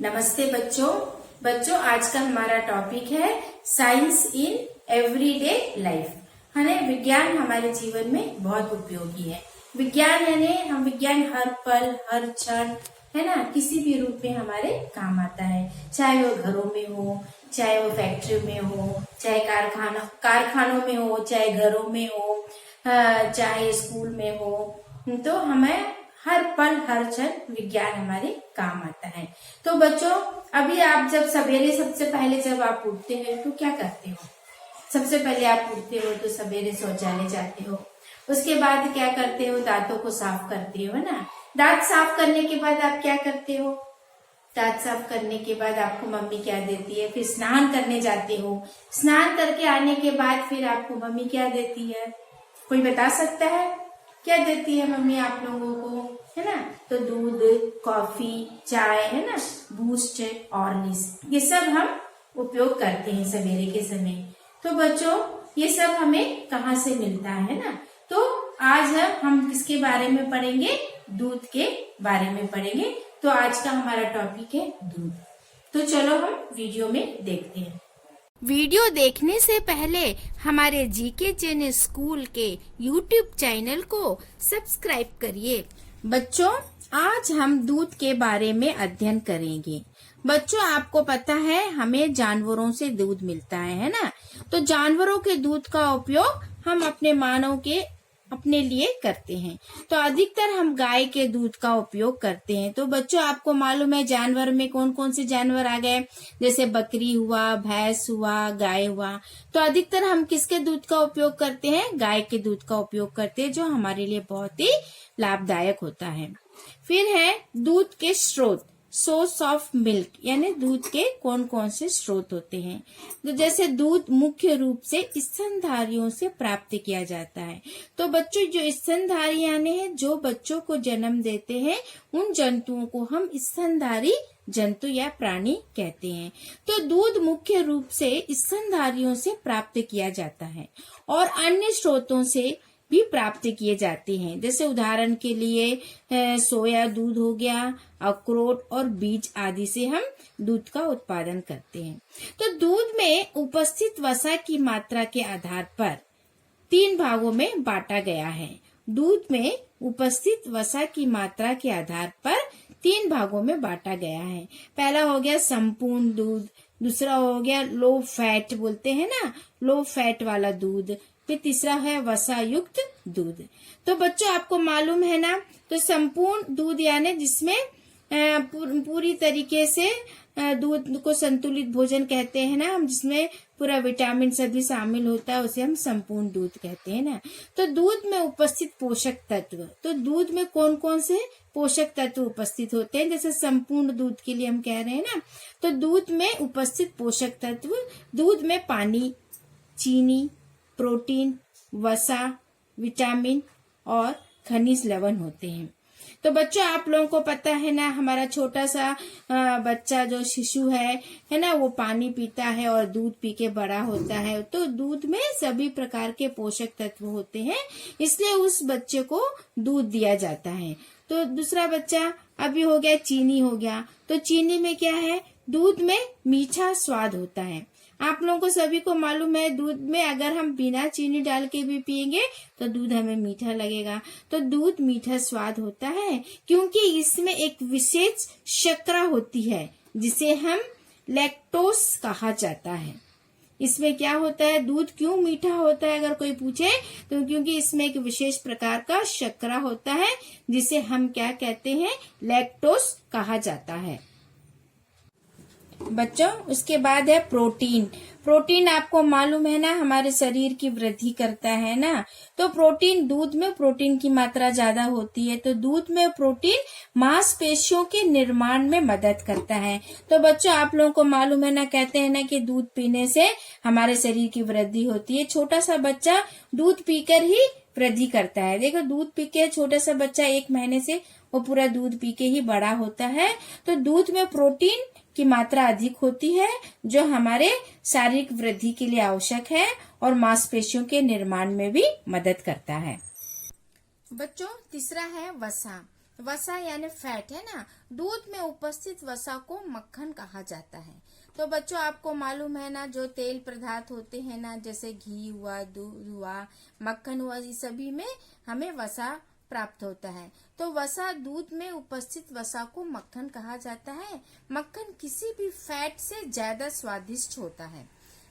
नमस्ते बच्चों आज का हमारा टॉपिक है साइंस इन एवरीडे लाइफ। है विज्ञान हमारे जीवन में बहुत उपयोगी है। विज्ञान हम विज्ञान हर पल हर क्षण है ना किसी भी रूप में हमारे काम आता है, चाहे वो घरों में हो, चाहे वो फैक्ट्री में हो, चाहे कारखानों में हो, चाहे घरों में हो, चाहे स्कूल में हो। तो हमें हर पल हर क्षण विज्ञान हमारे काम आता है। तो बच्चों अभी आप जब सवेरे सबसे पहले जब आप उठते हो तो क्या करते हो? सबसे पहले आप उठते हो तो सवेरे शौचालय जाते हो, उसके बाद क्या करते हो? दांतों को साफ करते हो ना। दांत साफ करने के बाद आप क्या करते हो? दांत साफ करने के बाद आपको मम्मी क्या देती है? फिर स्नान करने जाते हो, स्नान करके आने के बाद फिर आपको मम्मी क्या देती है? कोई बता सकता है क्या देती है मम्मी आप लोगों को? है ना, तो दूध, कॉफी, चाय, है ना, बूस्ट, हॉर्लिक्स, ये सब हम उपयोग करते हैं सवेरे के समय। तो बच्चों ये सब हमें कहाँ से मिलता है ना। तो आज हम किसके बारे में पढ़ेंगे? दूध के बारे में पढ़ेंगे। तो आज का हमारा टॉपिक है दूध। तो चलो हम वीडियो में देखते हैं। वीडियो देखने से पहले हमारे जीके चैनल स्कूल के यूट्यूब चैनल को सब्सक्राइब करिए। बच्चों आज हम दूध के बारे में अध्ययन करेंगे। बच्चों आपको पता है हमें जानवरों से दूध मिलता है ना। तो जानवरों के दूध का उपयोग हम अपने लिए करते हैं। तो अधिकतर हम गाय के दूध का उपयोग करते हैं। तो बच्चों आपको मालूम है जानवर में कौन कौन से जानवर आ गए? जैसे बकरी हुआ, भैंस हुआ, गाय हुआ। तो अधिकतर हम किसके दूध का उपयोग करते हैं? गाय के दूध का उपयोग करते हैं, जो हमारे लिए बहुत ही लाभदायक होता है। फिर है दूध के स्रोत, सोर्स ऑफ मिल्क, यानी दूध के कौन कौन से स्रोत होते हैं। तो जैसे दूध मुख्य रूप से स्तनधारियों से प्राप्त किया जाता है। तो बच्चों जो स्तनधारी यानी है जो बच्चों को जन्म देते हैं, उन जंतुओं को हम स्तनधारी जंतु या प्राणी कहते हैं। तो दूध मुख्य रूप से स्तनधारियों से प्राप्त किया जाता है और अन्य स्रोतों से भी प्राप्त किए जाते हैं। जैसे उदाहरण के लिए सोया दूध हो गया, अखरोट और बीज आदि से हम दूध का उत्पादन करते हैं। तो दूध में उपस्थित वसा की मात्रा के आधार पर 3 भागों में बांटा गया है। दूध में उपस्थित वसा की मात्रा के आधार पर 3 भागों में बांटा गया है। पहला हो गया संपूर्ण दूध, दूसरा हो गया लो फैट बोलते हैं ना, लो फैट वाला दूध, फिर तीसरा है वसा युक्त दूध। तो बच्चों आपको मालूम है ना, तो संपूर्ण दूध यानी जिसमें पूरी तरीके से दूध को संतुलित भोजन कहते हैं ना हम, जिसमें पूरा विटामिन सभी शामिल होता है, उसे हम संपूर्ण दूध कहते हैं ना। तो दूध में उपस्थित पोषक तत्व, तो दूध में कौन कौन से पोषक तत्व उपस्थित होते हैं? जैसे संपूर्ण दूध के लिए हम कह रहे हैं ना, तो दूध में उपस्थित पोषक तत्व, दूध में पानी, चीनी, प्रोटीन, वसा, विटामिन और खनिज लवण होते हैं। तो बच्चों आप लोगों को पता है ना, हमारा छोटा सा बच्चा जो शिशु है ना, वो पानी पीता है और दूध पी के बड़ा होता है। तो दूध में सभी प्रकार के पोषक तत्व होते हैं, इसलिए उस बच्चे को दूध दिया जाता है। तो दूसरा बच्चा अभी हो गया चीनी हो गया। तो चीनी में क्या है? दूध में मीठा स्वाद होता है। आप लोगों को सभी को मालूम है दूध में अगर हम बिना चीनी डाल के भी पिएंगे तो दूध हमें मीठा लगेगा। तो दूध मीठा स्वाद होता है क्योंकि इसमें एक विशेष शर्करा होती है जिसे हम लैक्टोज कहा जाता है। इसमें क्या होता है? दूध क्यों मीठा होता है अगर कोई पूछे तो क्योंकि इसमें एक विशेष प्रकार का शर्करा होता है जिसे हम क्या कहते हैं? लैक्टोज कहा जाता है। बच्चों उसके बाद है प्रोटीन। प्रोटीन आपको मालूम है ना हमारे शरीर की वृद्धि करता है ना। तो प्रोटीन, दूध में प्रोटीन की मात्रा ज्यादा होती है। तो दूध में प्रोटीन मांसपेशियों के निर्माण में मदद करता है। तो बच्चों आप लोगों को मालूम है ना, कहते हैं ना कि दूध पीने से हमारे शरीर की वृद्धि होती है। छोटा सा बच्चा दूध पीकर ही वृद्धि करता है। देखो दूध पी के छोटा सा बच्चा 1 महीने से वो पूरा दूध पी के ही बड़ा होता है। तो दूध में प्रोटीन की मात्रा अधिक होती है जो हमारे शारीरिक वृद्धि के लिए आवश्यक है और मांसपेशियों के निर्माण में भी मदद करता है। बच्चों तीसरा है वसा। वसा यानी फैट है ना, दूध में उपस्थित वसा को मक्खन कहा जाता है। तो बच्चों आपको मालूम है ना, जो तेल पदार्थ होते हैं ना, जैसे घी हुआ, दूध हुआ, मक्खन हुआ, इस सभी में हमें वसा प्राप्त होता है। तो वसा, दूध में उपस्थित वसा को मक्खन कहा जाता है। मक्खन किसी भी फैट से ज्यादा स्वादिष्ट होता है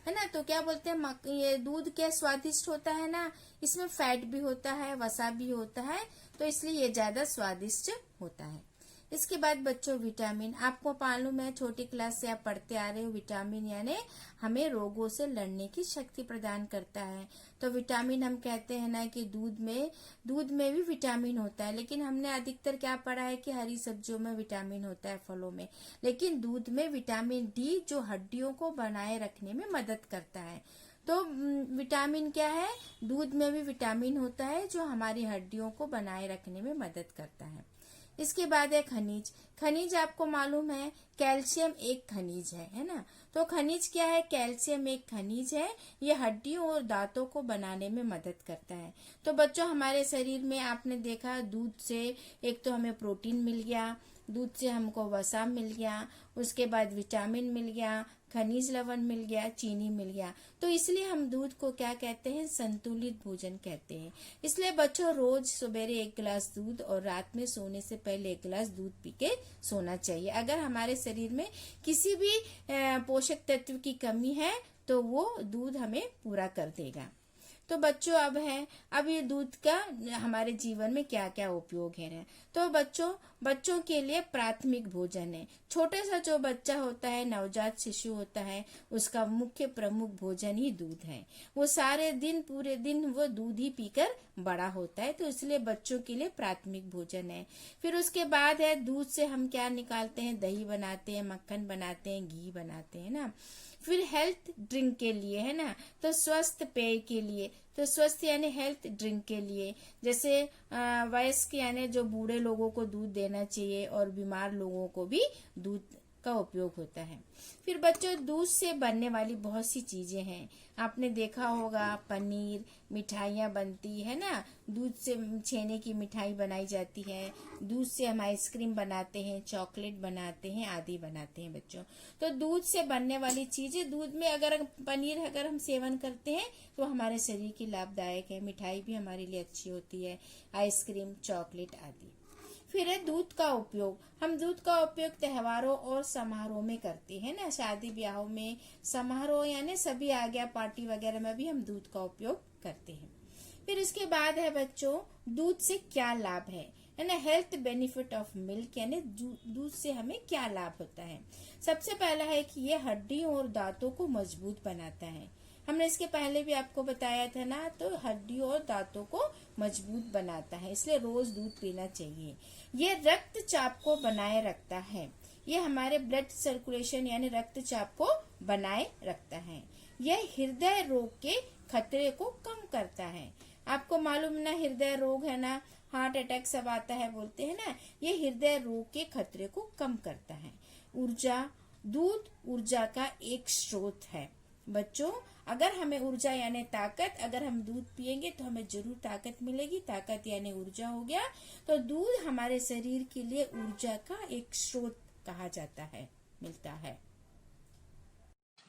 ना। तो क्या बोलते हैं, ये दूध क्या स्वादिष्ट होता है ना, इसमें फैट भी होता है, वसा भी होता है, तो इसलिए ये ज्यादा स्वादिष्ट होता है। इसके बाद बच्चों विटामिन, आपको मालूम है छोटी क्लास से आप पढ़ते आ रहे हो, विटामिन यानी हमें रोगों से लड़ने की शक्ति प्रदान करता है। तो विटामिन हम कहते हैं ना कि दूध में भी विटामिन होता है, लेकिन हमने अधिकतर क्या पढ़ा है कि हरी सब्जियों में विटामिन होता है, फलों में, लेकिन दूध में विटामिन डी जो हड्डियों को बनाए रखने में मदद करता है। तो विटामिन क्या है, दूध में भी विटामिन होता है जो हमारी हड्डियों को बनाए रखने में मदद करता है। इसके बाद है खनिज। खनिज आपको मालूम है कैल्शियम एक खनिज है ना। तो खनिज क्या है, कैल्शियम एक खनिज है, ये हड्डियों और दांतों को बनाने में मदद करता है। तो बच्चों हमारे शरीर में आपने देखा दूध से एक तो हमें प्रोटीन मिल गया, दूध से हमको वसा मिल गया, उसके बाद विटामिन मिल गया, खनिज लवण मिल गया, चीनी मिल गया। तो इसलिए हम दूध को क्या कहते हैं, संतुलित भोजन कहते हैं। इसलिए बच्चों रोज सवेरे 1 गिलास दूध और रात में सोने से पहले 1 गिलास दूध पी के सोना चाहिए। अगर हमारे शरीर में किसी भी पोषक तत्व की कमी है तो वो दूध हमें पूरा कर देगा। तो बच्चों अब ये दूध का हमारे जीवन में क्या क्या उपयोग है ना। तो बच्चों के लिए प्राथमिक भोजन है। छोटा सा जो बच्चा होता है, नवजात शिशु होता है, उसका मुख्य प्रमुख भोजन ही दूध है। वो सारे दिन पूरे दिन वो दूध ही पीकर बड़ा होता है, तो इसलिए बच्चों के लिए प्राथमिक भोजन है। फिर उसके बाद है दूध से हम क्या निकालते हैं, दही बनाते हैं, मक्खन बनाते हैं, घी बनाते हैं ना। फिर हेल्थ ड्रिंक के लिए है ना, तो स्वस्थ पेय के लिए, तो स्वस्थ यानी हेल्थ ड्रिंक के लिए, जैसे वयस्क यानी जो बूढ़े लोगों को दूध देना चाहिए और बीमार लोगों को भी दूध का उपयोग होता है। फिर बच्चों दूध से बनने वाली बहुत सी चीजें हैं, आपने देखा होगा पनीर, मिठाइयाँ बनती है ना, दूध से छेने की मिठाई बनाई जाती है, दूध से हम आइसक्रीम बनाते हैं, चॉकलेट बनाते हैं, आदि बनाते हैं बच्चों। तो दूध से बनने वाली चीजें, दूध में अगर पनीर अगर हम सेवन करते हैं तो हमारे शरीर की लाभदायक है, मिठाई भी हमारे लिए अच्छी होती है, आइसक्रीम, चॉकलेट आदि। फिर है दूध का उपयोग। हम दूध का उपयोग त्योहारों और समारोह में करते हैं ना, शादी ब्याहों में, समारोह यानी सभी आ गया, पार्टी वगैरह में भी हम दूध का उपयोग करते हैं। फिर इसके बाद है बच्चों दूध से क्या लाभ है ना, हेल्थ बेनिफिट ऑफ मिल्क यानी दूध से हमें क्या लाभ होता है। सबसे पहला है कि ये हड्डियों और दांतों को मजबूत बनाता है। हमने इसके पहले भी आपको बताया था ना, तो हड्डियों और दांतों को मजबूत बनाता है, इसलिए रोज दूध पीना चाहिए। ये रक्तचाप को बनाए रखता है, ये हमारे ब्लड सर्कुलेशन यानी रक्तचाप को बनाए रखता है। यह हृदय रोग के खतरे को कम करता है। आपको मालूम ना, हृदय रोग है ना, हार्ट अटैक सब आता है बोलते हैं ना, ये हृदय रोग के खतरे को कम करता है। ऊर्जा, दूध ऊर्जा का एक स्रोत है। बच्चों अगर हमें ऊर्जा यानी ताकत, अगर हम दूध पिएंगे तो हमें जरूर ताकत मिलेगी, ताकत यानी ऊर्जा हो गया। तो दूध हमारे शरीर के लिए ऊर्जा का एक स्रोत कहा जाता है, मिलता है।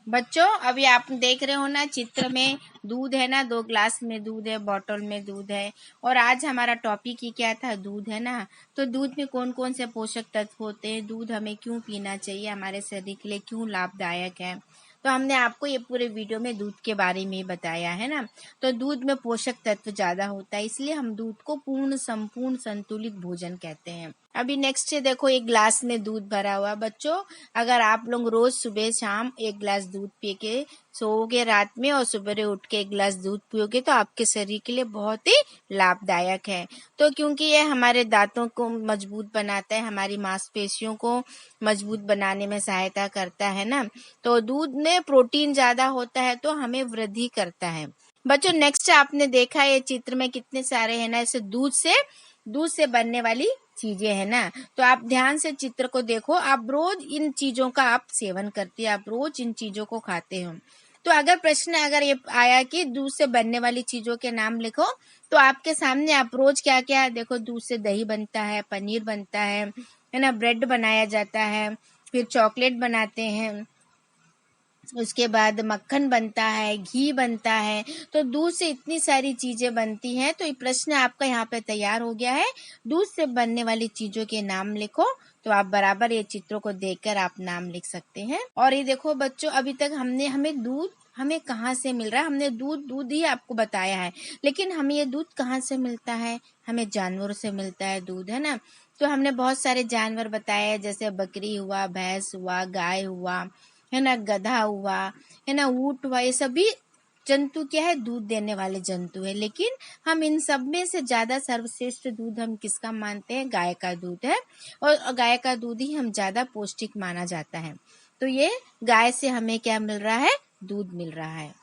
बच्चों अभी आप देख रहे हो ना चित्र में, दूध है ना, 2 ग्लास में दूध है, बॉटल में दूध है, और आज हमारा टॉपिक ही क्या था, दूध है ना। तो दूध में कौन कौन से पोषक तत्व होते हैं, दूध हमें क्यों पीना चाहिए, हमारे शरीर के लिए क्यों लाभदायक है, तो हमने आपको ये पूरे वीडियो में दूध के बारे में बताया है ना। तो दूध में पोषक तत्व ज्यादा होता है, इसलिए हम दूध को पूर्ण संपूर्ण संतुलित भोजन कहते हैं। अभी नेक्स्ट है, देखो 1 गिलास में दूध भरा हुआ। बच्चों अगर आप लोग रोज सुबह शाम 1 गिलास दूध पी के सोओगे रात में और सुबह उठ के 1 गिलास दूध पियोगे तो आपके शरीर के लिए बहुत ही लाभदायक है। तो क्योंकि ये हमारे दांतों को मजबूत बनाता है, हमारी मांसपेशियों को मजबूत बनाने में सहायता करता है ना। तो दूध में प्रोटीन ज्यादा होता है तो हमें वृद्धि करता है। बच्चों नेक्स्ट आपने देखा ये चित्र में कितने सारे है ना, ऐसे दूध से बनने वाली चीजें है ना। तो आप ध्यान से चित्र को देखो, आप रोज इन चीजों का आप सेवन करते हैं, आप रोज इन चीजों को खाते हो। तो अगर प्रश्न अगर ये आया कि दूध से बनने वाली चीजों के नाम लिखो, तो आपके सामने आप रोज क्या क्या देखो, दूध से दही बनता है, पनीर बनता है ना, ब्रेड बनाया जाता है, फिर चॉकलेट बनाते हैं, उसके बाद मक्खन बनता है, घी बनता है। तो दूध से इतनी सारी चीजें बनती हैं। तो ये प्रश्न आपका यहाँ पे तैयार हो गया है। दूध से बनने वाली चीजों के नाम लिखो। तो आप बराबर ये चित्रों को देखकर आप नाम लिख सकते हैं। और ये देखो बच्चों, अभी तक हमें दूध हमें कहाँ से मिल रहा है, हमने दूध ही आपको बताया है, लेकिन हमें ये दूध कहाँ से मिलता है, हमें जानवरों से मिलता है दूध, है ना। तो हमने बहुत सारे जानवर बताए, जैसे बकरी हुआ, भैंस हुआ, गाय हुआ, है ना, गधा हुआ, है ना, ऊंट हुआ। ये सभी जंतु क्या है, दूध देने वाले जंतु है। लेकिन हम इन सब में से ज्यादा सर्वश्रेष्ठ दूध हम किसका मानते हैं, गाय का दूध है। और गाय का दूध ही हम ज्यादा पौष्टिक माना जाता है। तो ये गाय से हमें क्या मिल रहा है, दूध मिल रहा है।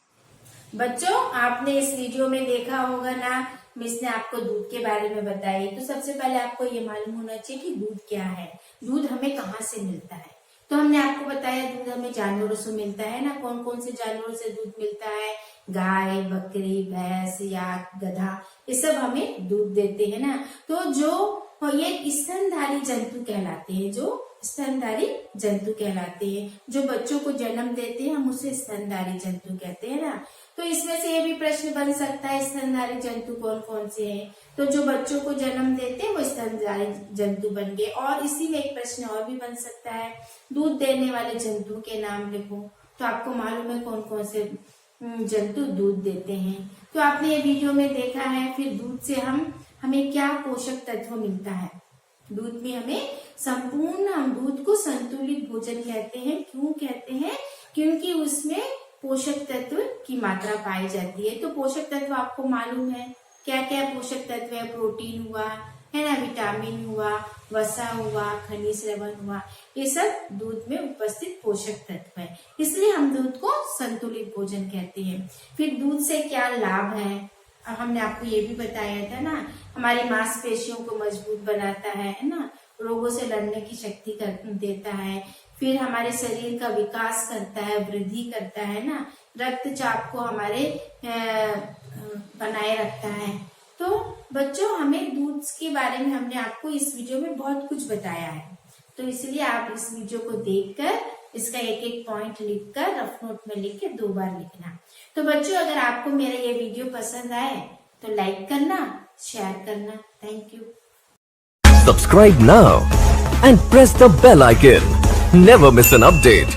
बच्चों, आपने इस वीडियो में देखा होगा ना, मिस ने आपको दूध के बारे में बताई। तो सबसे पहले आपको ये मालूम होना चाहिए कि दूध क्या है, दूध हमें कहाँ से मिलता है। तो हमने आपको बताया दूध हमें जानवरों से मिलता है ना। कौन कौन से जानवरों से दूध मिलता है, गाय, बकरी, भैंस या गधा, ये सब हमें दूध देते हैं ना। तो जो ये स्तनधारी जंतु कहलाते हैं, जो स्तनधारी जंतु कहलाते हैं, जो बच्चों को जन्म देते हैं, हम उसे स्तनधारी जंतु कहते हैं ना। तो इसमें से ये भी प्रश्न बन सकता है, स्तनधारी जंतु कौन कौन से हैं। तो जो बच्चों को जन्म देते हैं वो स्तनधारी जंतु बन गए। और इसी में एक प्रश्न और भी बन सकता है, दूध देने वाले जंतु के नाम लिखो। तो आपको मालूम है कौन कौन से जंतु दूध देते हैं। तो आपने ये वीडियो में देखा है। फिर दूध से हमें क्या पोषक तत्व मिलता है। दूध में हमें हम दूध को संतुलित भोजन कहते हैं। क्यों कहते हैं, क्योंकि उसमें पोषक तत्व की मात्रा पाई जाती है। तो पोषक तत्व आपको मालूम है क्या क्या पोषक तत्व है, प्रोटीन हुआ, है ना, विटामिन हुआ, वसा हुआ, खनिज लवण हुआ, ये सब दूध में उपस्थित पोषक तत्व है। इसलिए हम दूध को संतुलित भोजन कहते हैं। फिर दूध से क्या लाभ है, अब हमने आपको ये भी बताया था ना, हमारी मांसपेशियों को मजबूत बनाता है ना, रोगों से लड़ने की शक्ति देता है। फिर हमारे शरीर का विकास करता है, वृद्धि करता है ना, रक्तचाप को हमारे बनाए रखता है। तो बच्चों, हमें दूध के बारे में हमने आपको इस वीडियो में बहुत कुछ बताया है। तो इसलिए आप इस वीडियो को देखकर इसका एक एक पॉइंट लिखकर रफ नोट में लिख के 2 बार लिखना। तो बच्चों, अगर आपको मेरा ये वीडियो पसंद आए तो लाइक करना, शेयर करना। Thank you. Subscribe now and press the bell icon. Never miss an update.